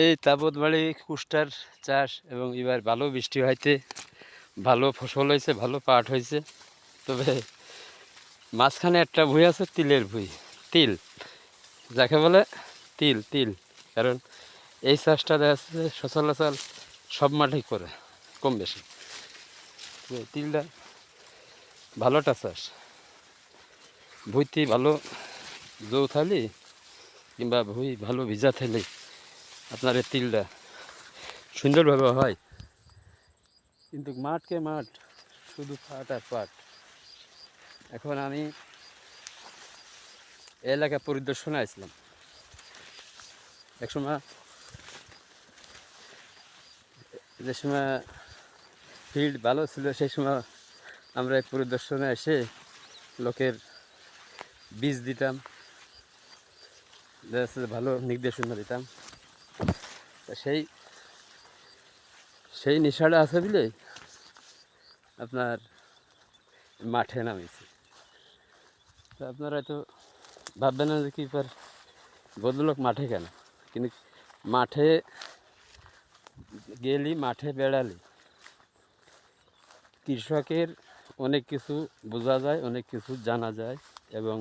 এই তাবৎবাড়ি কুষ্টার চাষ এবং এবার ভালো বৃষ্টি হইতে ভালো ফসল হয়েছে, ভালো পাট হয়েছে। তবে মাঝখানে একটা ভুঁই আছে, তিলের ভুঁই। তিল যাকে বলে তিল তিল, কারণ এই চাষটা দেখা যাচ্ছে সচরাচর সব মাঠেই করে কম বেশি। তো তিলটা ভালোটা চাষ, ভুঁইতে ভালো জৌ থালি কিংবা ভুঁই ভালো ভিজা থালি আপনার এই তিলটা সুন্দরভাবে হয়। কিন্তু মাঠকে মাঠ, শুধু পাট আর পাট। এখন আমি এলাকা পরিদর্শনে আসলাম। একসময় যে সময় ফিল্ড ভালো ছিল সেই সময় আমরা এক পরিদর্শনে এসে লোকের বীজ দিতাম, ভালো নির্দেশনা দিতাম। তা সেই নেশাটা আছে বলে আপনার মাঠে নামিয়েছি। তা আপনারা তো ভাববেন না যে কি ভদ্রলোক মাঠে কেন, কিন্তু মাঠে গেলি, মাঠে বেড়ালি কৃষকের অনেক কিছু বোঝা যায়, অনেক কিছু জানা যায়, এবং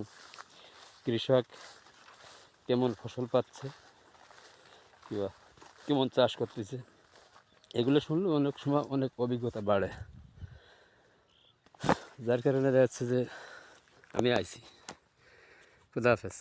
কৃষক কেমন ফসল পাচ্ছে কিংবা কেমন চাষ করতেছে এগুলো শুনলে অনেক সময় অনেক অভিজ্ঞতা বাড়ে। যার কারণে দেখা যাচ্ছে যে আমি আইছি। খুদা হাফেজ।